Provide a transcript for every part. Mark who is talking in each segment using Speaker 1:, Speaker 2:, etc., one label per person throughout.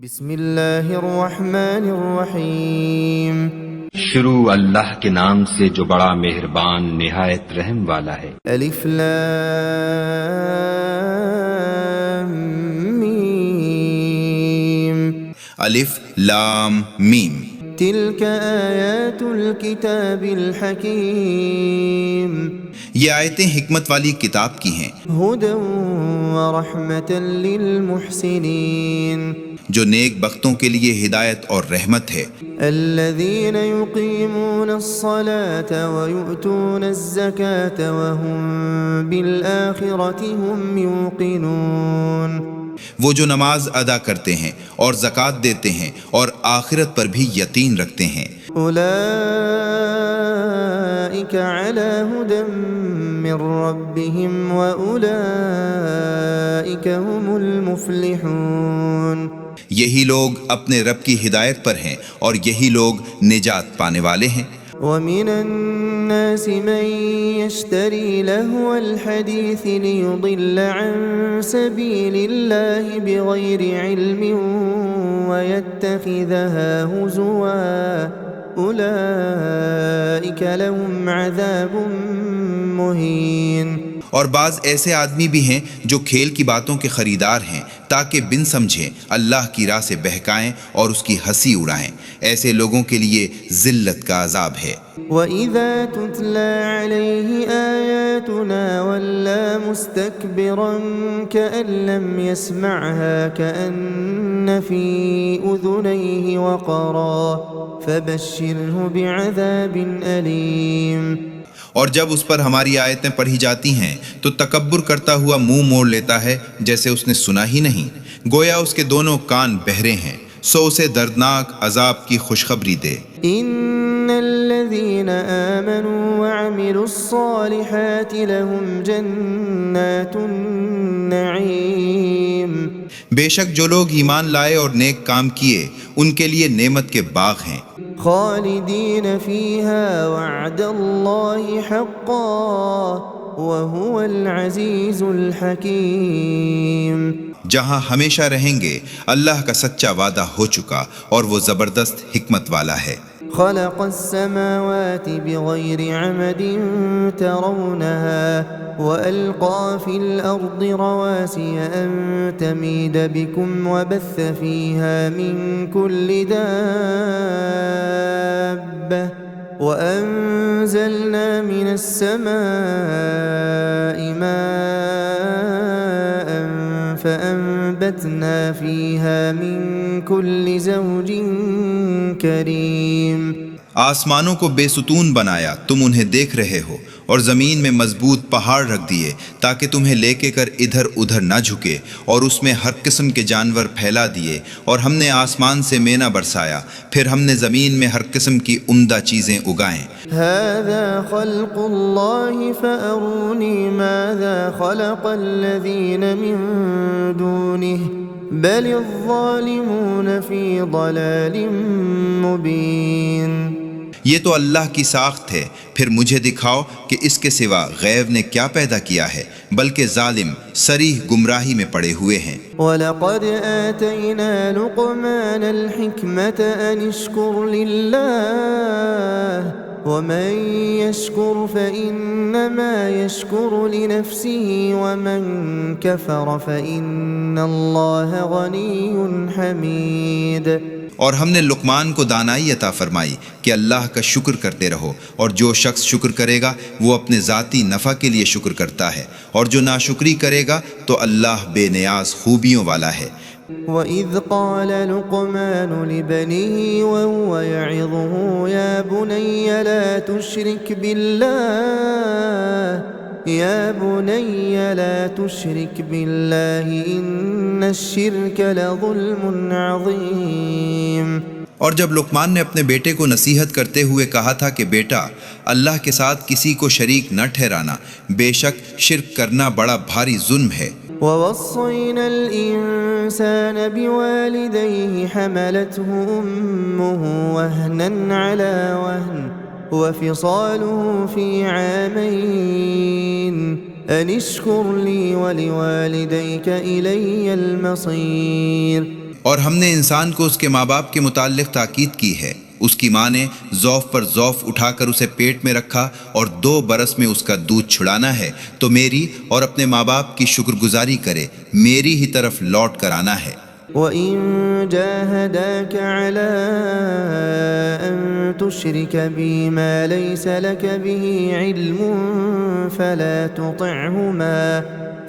Speaker 1: بسم اللہ الرحمن الرحیم۔
Speaker 2: شروع اللہ کے نام سے جو بڑا مہربان نہایت رحم والا ہے۔
Speaker 1: الف لام میم۔
Speaker 3: الف لام میم۔
Speaker 1: تلک آیات الکتاب الحکیم۔
Speaker 3: یہ آیتیں حکمت والی کتاب کی ہیں،
Speaker 1: ہدی ورحمۃ للمحسنین،
Speaker 3: جو نیک بختوں کے لیے ہدایت اور رحمت ہے۔
Speaker 1: الذین یقیمون الصلاة ویؤتون الزکاة وهم بالآخرة هم یوقنون۔
Speaker 3: وہ جو نماز ادا کرتے ہیں اور زکوٰۃ دیتے ہیں اور آخرت پر بھی یقین رکھتے ہیں۔
Speaker 1: اولئک علی ھدی من ربہم واولئک هم المفلحون۔
Speaker 3: یہی لوگ اپنے رب کی ہدایت پر ہیں اور یہی لوگ نجات پانے والے ہیں۔
Speaker 1: ومن الناس من يشتري لهو الحديث ليضل عن سبيل الله بغير علم ويتخذها هزوا أولئك لهم عذاب مهين۔
Speaker 3: اور بعض ایسے آدمی بھی ہیں جو کھیل کی باتوں کے خریدار ہیں تاکہ بن سمجھیں اللہ کی راہ سے بہکائیں اور اس کی ہنسی اڑائیں، ایسے لوگوں کے لیے ذلت کا عذاب ہے۔
Speaker 1: وَإِذَا تُتْلَى عَلَيْهِ آيَاتُنَا وَلَّى مُسْتَكْبِرًا كَأَن لَّمْ يَسْمَعْهَا كَأَنَّ فِي أُذُنَيْهِ وَقْرًا فَبَشِّرْهُ بِعَذَابٍ أَلِيمٍ۔
Speaker 3: اور جب اس پر ہماری آیتیں پڑھی جاتی ہیں تو تکبر کرتا ہوا منہ موڑ لیتا ہے جیسے اس نے سنا ہی نہیں، گویا اس کے دونوں کان بہرے ہیں، سو اسے دردناک عذاب کی خوشخبری دے۔
Speaker 1: ان الذين آمنوا وعملوا الصالحات لهم جنات النعیم۔
Speaker 3: بے شک جو لوگ ایمان لائے اور نیک کام کیے ان کے لیے نعمت کے باغ ہیں،
Speaker 1: خالدین فیہا وعد اللہ حقا وہو العزیز الحکیم۔
Speaker 3: جہاں ہمیشہ رہیں گے، اللہ کا سچا وعدہ ہو چکا اور وہ زبردست حکمت والا ہے۔
Speaker 1: خلق السماوات بغیر عمد ترونها وألقى في الأرض رواسي أن تميد بكم وبث فيها من كل دابة وأنزلنا من السماء ماء فأنبتنا فيها من كل زوج کریم۔
Speaker 3: آسمانوں کو بے ستون بنایا، تم انہیں دیکھ رہے ہو، اور زمین میں مضبوط پہاڑ رکھ دیے تاکہ تمہیں لے کے کر ادھر ادھر نہ جھکے، اور اس میں ہر قسم کے جانور پھیلا دیے، اور ہم نے آسمان سے مینا برسایا، پھر ہم نے زمین میں ہر قسم کی عمدہ چیزیں اگائیں۔
Speaker 1: هذا خلق اللہ فأرونی ماذا خلق الذین من دونه بل الظالمون فی ضلال مبین۔
Speaker 3: یہ تو اللہ کی ساخت ہے، پھر مجھے دکھاؤ کہ اس کے سوا غیب نے کیا پیدا کیا ہے، بلکہ ظالم صریح گمراہی میں پڑے ہوئے ہیں۔
Speaker 1: وَلَقَدْ آتَيْنَا لُقْمَانَ الْحِكْمَةَ أَنِ اشْكُرْ لِلَّهِ وَمَن يَشْكُرْ فَإِنَّمَا يَشْكُرُ لِنَفْسِهِ وَمَن كَفَرَ فَإِنَّ اللَّهَ غَنِيٌّ حَمِيدٌ۔
Speaker 3: اور ہم نے لقمان کو دانائی عطا فرمائی کہ اللہ کا شکر کرتے رہو، اور جو شخص شکر کرے گا وہ اپنے ذاتی نفع کے لیے شکر کرتا ہے، اور جو ناشکری کرے گا تو اللہ بے نیاز خوبیوں والا ہے۔
Speaker 1: وَإِذْ قَالَ لُقْمَانُ لِبَنِيهِ وَهُوَ يَعِظُهُ يَا بُنَيَّ لَا تُشْرِكْ بِاللَّهِ إِنَّ الشِّرْكَ لَظُلْمٌ عَظِيمٌ۔
Speaker 3: اور جب لقمان نے اپنے بیٹے کو نصیحت کرتے ہوئے کہا تھا کہ بیٹا، اللہ کے ساتھ کسی کو شریک نہ ٹھہرانا، بے شک شرک کرنا بڑا بھاری ظلم ہے۔
Speaker 1: وَوَصَّيْنَا الْإِنسَانَ بِوَالِدَيْهِ حَمَلَتْهُ أُمُّهُ وَهْنًا عَلَى وَهْنٍ وَفِصَالُهُ فِي عَامَيْنِ أَنِ اشْكُرْ لِي وَلِوَالِدَيْكَ إِلَيَّ الْمَصِيرُ۔
Speaker 3: اور ہم نے انسان کو اس کے ماں باپ کے متعلق تاکید کی ہے۔ اس کی ماں نے ضعف پر ضعف اٹھا کر اسے پیٹ میں رکھا اور 2 برس میں اس کا دودھ چھڑانا ہے، تو میری اور اپنے ماں باپ کی شکر گزاری کرے، میری ہی طرف لوٹ کر آنا ہے۔
Speaker 1: وَإِن جَاهَدَاكَ عَلَىٰ أَن تُشْرِكَ بِي مَا لَيْسَ لَكَ بِهِ عِلْمٌ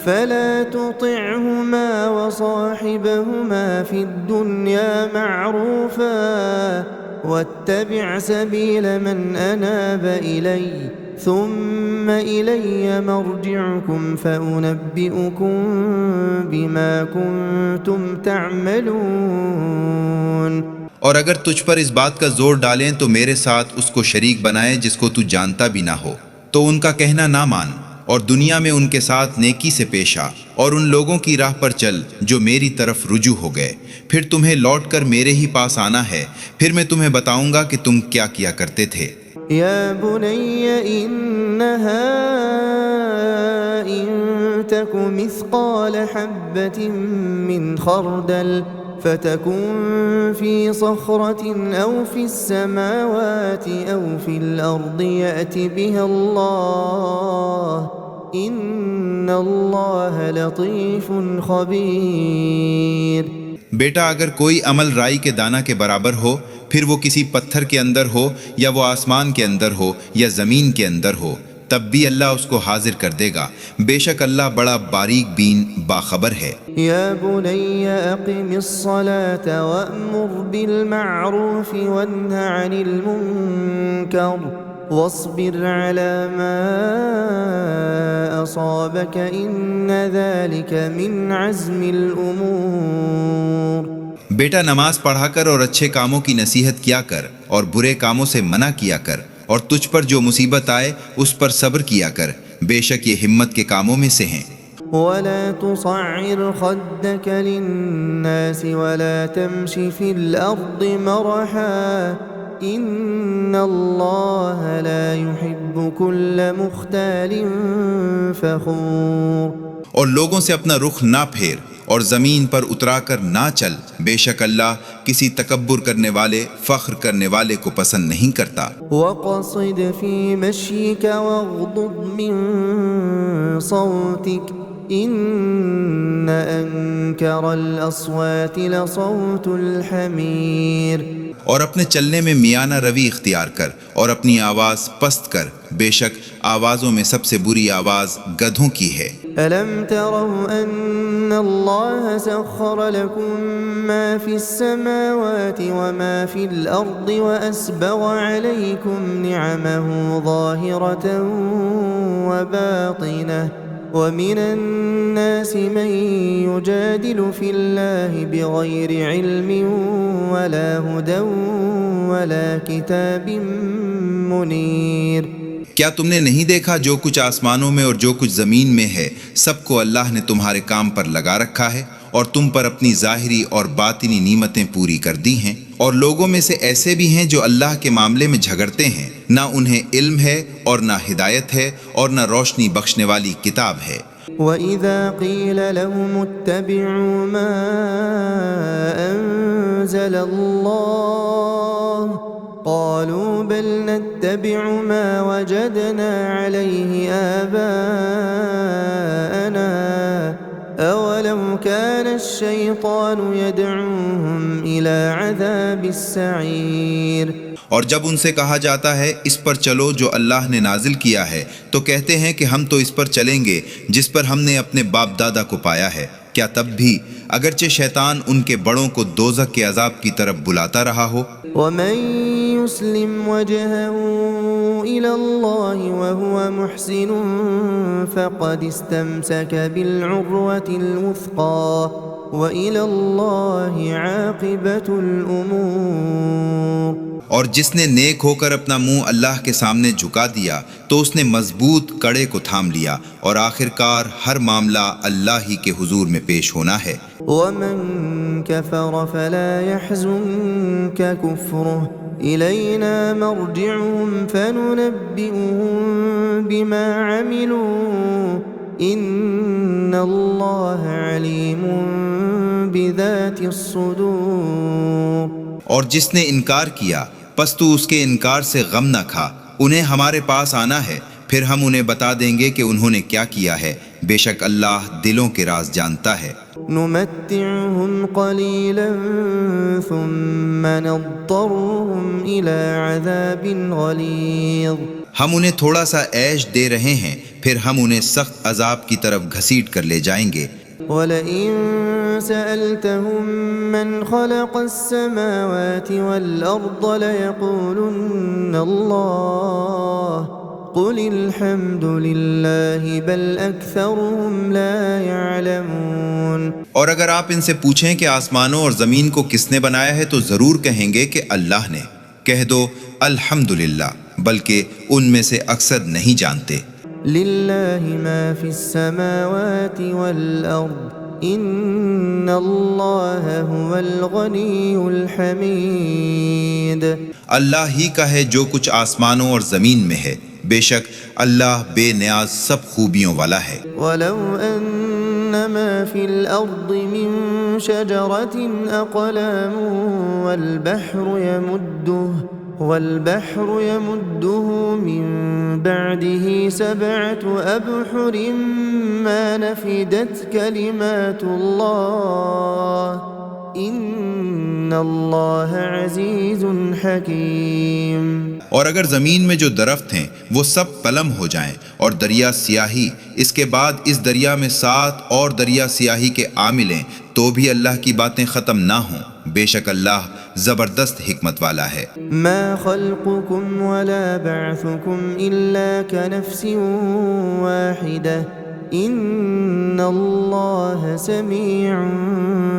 Speaker 1: فَلَا تُطِعْهُمَا وَصَاحِبْهُمَا فِي الدُّنْيَا مَعْرُوفًا وَاتَّبِعْ سَبِيلَ مَنْ أَنَابَ إِلَيَّ ثُمَّ إِلَيَّ مَرْجِعُكُمْ فَأُنَبِّئُكُم بِمَا كُنتُمْ تَعْمَلُونَ۔
Speaker 3: اور اگر تجھ پر اس بات کا زور ڈالیں تو میرے ساتھ اس کو شریک بنائے جس کو تو جانتا بھی نہ ہو، تو ان کا کہنا نہ مان، اور دنیا میں ان کے ساتھ نیکی سے پیش آ، اور ان لوگوں کی راہ پر چل جو میری طرف رجوع ہو گئے، پھر تمہیں لوٹ کر میرے ہی پاس آنا ہے، پھر میں تمہیں بتاؤں گا کہ تم کیا کیا کرتے تھے۔
Speaker 1: یا بنی انہا ان تک مثقال حبۃ من خردل فتكن في صخرة أو في السماوات أو في الأرض يأت بها الله إن الله لطيف خبير۔
Speaker 3: بیٹا اگر کوئی عمل رائی کے دانہ کے برابر ہو، پھر وہ کسی پتھر کے اندر ہو یا وہ آسمان کے اندر ہو یا زمین کے اندر ہو، تب بھی اللہ اس کو حاضر کر دے گا، بے شک اللہ بڑا باریک بین باخبر ہے۔
Speaker 1: یا بنی اقم الصلاة وأمر بالمعروف وانہ عن المنکر واصبر على ما أصابك إن ذلك من عزم الأمور۔
Speaker 3: بیٹا نماز پڑھا کر اور اچھے کاموں کی نصیحت کیا کر اور برے کاموں سے منع کیا کر، اور تجھ پر جو مصیبت آئے اس پر صبر کیا کر، بے شک یہ ہمت کے کاموں میں سے ہیں۔
Speaker 1: ولا تصعر خدك للناس ولا تمش في الأرض مرحا إن الله لا يحب كل مختال فخور۔
Speaker 3: اور لوگوں سے اپنا رخ نہ پھیر اور زمین پر اترا کر نہ چل، بے شک اللہ کسی تکبر کرنے والے، فخر کرنے والے کو پسند نہیں کرتا۔
Speaker 1: وَقَصِدْ فِي مَشْيِكَ وَاغْضُضْ مِن صَوْتِكَ إِنَّ أَنكَرَ الْأَصْوَاتِ لَصَوْتُ الْحَمِيرِ۔
Speaker 3: اور اپنے چلنے میں میانہ روی اختیار کر اور اپنی آواز پست کر، بے شک آوازوں میں سب سے بری آواز گدھوں کی ہے۔
Speaker 1: أَلَمْ تَرَوْا أَنَّ اللَّهَ سَخَّرَ لَكُم مَّا فِي السَّمَاوَاتِ وَمَا فِي الْأَرْضِ وَأَسْبَغَ عَلَيْكُمْ نِعَمَهُ ظَاهِرَةً وَبَاطِنَةً وَمِنَ النَّاسِ مَن يُجَادِلُ فِي اللَّهِ بِغَيْرِ عِلْمٍ وَلَا هُدًى وَلَا كِتَابٍ مُنِيرٍ۔
Speaker 3: کیا تم نے نہیں دیکھا جو کچھ آسمانوں میں اور جو کچھ زمین میں ہے، سب کو اللہ نے تمہارے کام پر لگا رکھا ہے، اور تم پر اپنی ظاہری اور باطنی نعمتیں پوری کر دی ہیں، اور لوگوں میں سے ایسے بھی ہیں جو اللہ کے معاملے میں جھگڑتے ہیں، نہ انہیں علم ہے اور نہ ہدایت ہے اور نہ روشنی بخشنے والی کتاب ہے۔
Speaker 1: وَإِذَا قِيلَ لَهُمُ اتَّبِعُوا مَا أَنزَلَ اللَّهُ قالوا بل نتبع ما وجدنا عليه آباءنا أولو كان الشيطان يدعوهم إلى عذاب السعير۔
Speaker 3: اور جب ان سے کہا جاتا ہے اس پر چلو جو اللہ نے نازل کیا ہے، تو کہتے ہیں کہ ہم تو اس پر چلیں گے جس پر ہم نے اپنے باپ دادا کو پایا ہے، کیا تب بھی اگرچہ شیطان ان کے بڑوں کو دوزخ کے عذاب کی طرف بلاتا رہا ہو؟
Speaker 1: وَمَن يُسْلِمْ وَجْهَهُ إِلَى اللَّهِ وَهُوَ مُحْسِنٌ فَقَدِ اسْتَمْسَكَ بِالْعُرْوَةِ الْوُثْقَى وَإِلَى اللَّهِ عَاقِبَةُ الْأُمُورِ۔
Speaker 3: اور جس نے نیک ہو کر اپنا منہ اللہ کے سامنے جھکا دیا تو اس نے مضبوط کڑے کو تھام لیا، اور آخرکار ہر معاملہ اللہ ہی کے حضور میں پیش ہونا ہے۔
Speaker 1: وَمَن كَفَرَ فَلَا يَحْزُنكَ كُفْرُهُ إِلَيْنَا مَرْجِعُهُمْ فَنُنَبِّئُهُم بِمَا عَمِلُوا إن الله عليم بذات الصدور.
Speaker 3: اور جس نے انکار کیا پس تو اس کے انکار سے غم نہ کھا، انہیں ہمارے پاس آنا ہے، پھر ہم انہیں بتا دیں گے کہ انہوں نے کیا کیا ہے، بے شک اللہ دلوں کے راز جانتا ہے۔
Speaker 1: نمتعهم قليلا ثم نضطرهم إلى عذاب غليظ.
Speaker 3: ہم انہیں تھوڑا سا عیش دے رہے ہیں، پھر ہم انہیں سخت عذاب کی طرف گھسیٹ کر لے جائیں گے۔
Speaker 1: وَلَئِن سَأَلْتَهُم مَّنْ خَلَقَ السَّمَاوَاتِ وَالْأَرْضَ لَيَقُولُنَّ اللَّهُ قُلِ الْحَمْدُ لِلَّهِ بَلْ أَكْثَرُهُمْ لَا يَعْلَمُونَ۔
Speaker 3: اور اگر آپ ان سے پوچھیں کہ آسمانوں اور زمین کو کس نے بنایا ہے تو ضرور کہیں گے کہ اللہ نے۔ کہہ دو الحمدللہ، بلکہ ان میں سے اکثر نہیں جانتے۔
Speaker 1: لِلَّهِ مَا فِي السَّمَاوَاتِ وَالْأَرْضِ إِنَّ اللَّهَ هُوَ الْغَنِيُّ الْحَمِيدُ۔
Speaker 3: اللہ ہی کا ہے جو کچھ آسمانوں اور زمین میں ہے، بے شک اللہ بے نیاز سب خوبیوں والا ہے۔
Speaker 1: وَلَوْ أَنَّ مَا فِي الْأَرْضِ مِن شَجَرَةٍ أَقْلَامٌ وَالْبَحْرُ يَمُدُّهُ مِن بَعْدِهِ 7 أَبْحُرٍ مَا نَفِدَتْ كَلِمَاتُ اللَّهِ إِنَّ اللَّهَ عَزِيزٌ حَكِيمٌ۔
Speaker 3: اور اگر زمین میں جو درخت ہیں وہ سب قلم ہو جائیں اور دریا سیاہی، اس کے بعد اس دریا میں 7 اور دریا سیاہی کے عاملیں، تو بھی اللہ کی باتیں ختم نہ ہوں، بے شک اللہ زبردست حکمت والا ہے۔
Speaker 1: ما خلقكم ولا بعثكم إلا كنفس واحدة إن الله سميع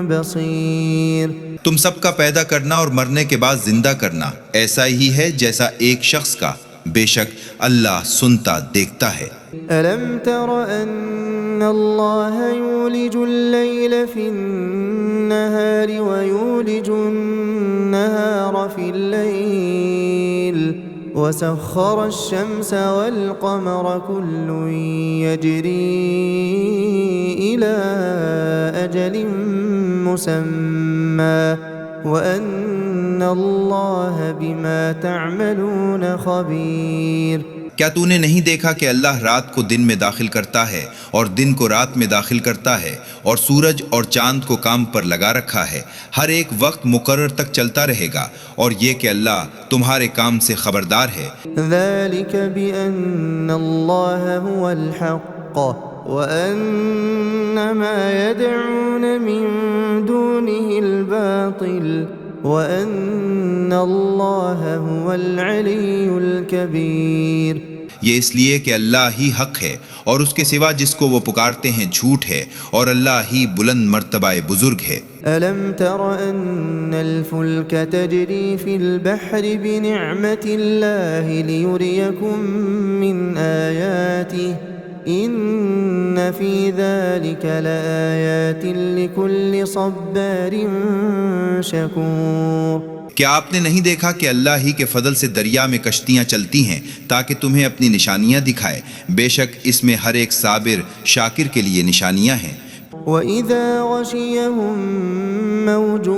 Speaker 1: بصير۔
Speaker 3: تم سب کا پیدا کرنا اور مرنے کے بعد زندہ کرنا ایسا ہی ہے جیسا ایک شخص کا، بے شک اللہ سنتا دیکھتا ہے۔
Speaker 1: ألم تر أن الله يولج الليل في النهار ويولج النهار في الليل وسخر الشمس والقمر كل يجري إلى أجل مسمى وأن الله بما تعملون خبير۔
Speaker 3: کیا تو نے نہیں دیکھا کہ اللہ رات کو دن میں داخل کرتا ہے اور دن کو رات میں داخل کرتا ہے، اور سورج اور چاند کو کام پر لگا رکھا ہے، ہر ایک وقت مقرر تک چلتا رہے گا، اور یہ کہ اللہ تمہارے کام سے خبردار ہے۔
Speaker 1: ذلك بأن الله هو الحق وأن ما يدعون من دونه الباطل وَأَنَّ اللَّهَ هُوَ الْعَلِيُّ الْكَبِيرُ۔
Speaker 3: یہ اس لیے کہ اللہ ہی حق ہے اور اس کے سوا جس کو وہ پکارتے ہیں جھوٹ ہے، اور اللہ ہی بلند مرتبہ بزرگ ہے۔
Speaker 1: أَلَمْ تَرَ أَنَّ الْفُلْكَ تَجْرِي فِي الْبَحْرِ بِنِعْمَةِ اللَّهِ لِيُرِيَكُم مِّنْ آيَاتِهِ إِنَّ فِي ذَلِكَ لَآيَاتٍ لِكُلِّ صَبَّارٍ شَكُورٍ۔
Speaker 3: کیا آپ نے نہیں دیکھا کہ اللہ ہی کے فضل سے دریا میں کشتیاں چلتی ہیں تاکہ تمہیں اپنی نشانیاں دکھائے، بے شک اس میں ہر ایک صابر شاکر کے لیے نشانیاں ہیں۔
Speaker 1: وَإِذَا غَشِيَهُم مَّوْجٌ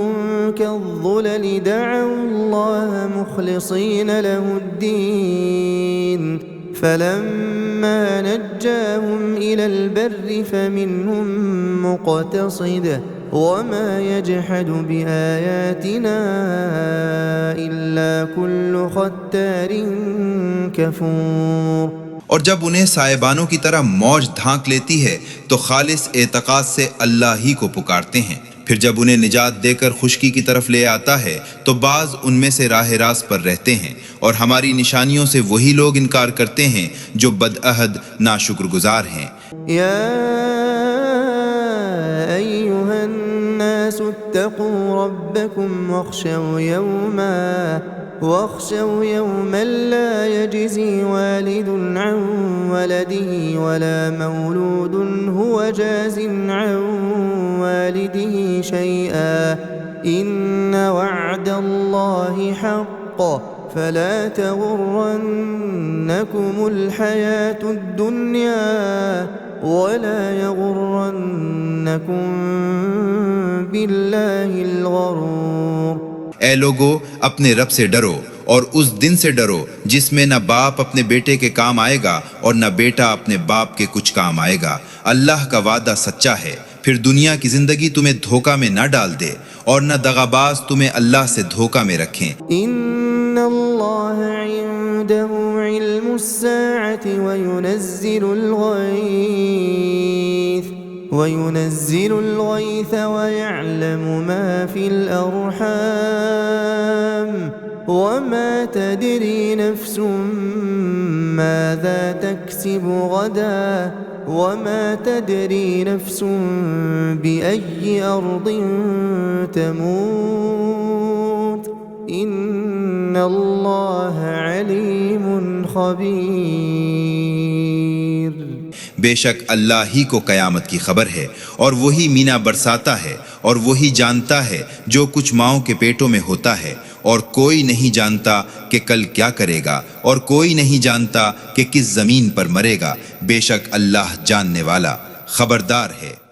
Speaker 1: كَالظُّلَلِ دَعَوُا اللَّهَ مُخْلِصِينَ لَهُ الدِّينَ فَلَمَّا نَجَّاهُمْ إِلَى الْبَرِّ فَمِنْهُم مُّقْتَصِدٌ وَمَا يَجْحَدُ بِآيَاتِنَا إِلَّا كُلُّ خَتَّارٍ كَفُورٍ۔
Speaker 3: اور جب انہیں سائبانوں کی طرح موج دھانک لیتی ہے تو خالص اعتقاد سے اللہ ہی کو پکارتے ہیں، پھر جب انہیں نجات دے کر خشکی کی طرف لے آتا ہے تو بعض ان میں سے راہ راست پر رہتے ہیں، اور ہماری نشانیوں سے وہی لوگ انکار کرتے ہیں جو بدعہد ناشکر گزار ہیں۔
Speaker 1: یا ایھا الناس اتقوا ربکم واخشوا يوما لا يجزي والد عن ولده ولا مولود هو جاز عن والده شيئا إن وعد الله حق فلا تغرنكم الحياة الدنيا ولا يغرنكم بالله الغرور۔
Speaker 3: اے لوگو اپنے رب سے ڈرو اور اس دن سے ڈرو جس میں نہ باپ اپنے بیٹے کے کام آئے گا اور نہ بیٹا اپنے باپ کے کچھ کام آئے گا۔ اللہ کا وعدہ سچا ہے، پھر دنیا کی زندگی تمہیں دھوکہ میں نہ ڈال دے اور نہ دغاباز تمہیں اللہ سے دھوکہ میں رکھیں۔
Speaker 1: ان اللہ عنده علم الساعة وينزل الغيث ويعلم ما في الأرحام وما تدري نفس ماذا تكسب غدا وما تدري نفس بأي أرض تموت إن الله عليم خبير۔
Speaker 3: بے شک اللہ ہی کو قیامت کی خبر ہے، اور وہی مینا برساتا ہے، اور وہی جانتا ہے جو کچھ ماؤں کے پیٹوں میں ہوتا ہے، اور کوئی نہیں جانتا کہ کل کیا کرے گا، اور کوئی نہیں جانتا کہ کس زمین پر مرے گا۔ بے شک اللہ جاننے والا خبردار ہے۔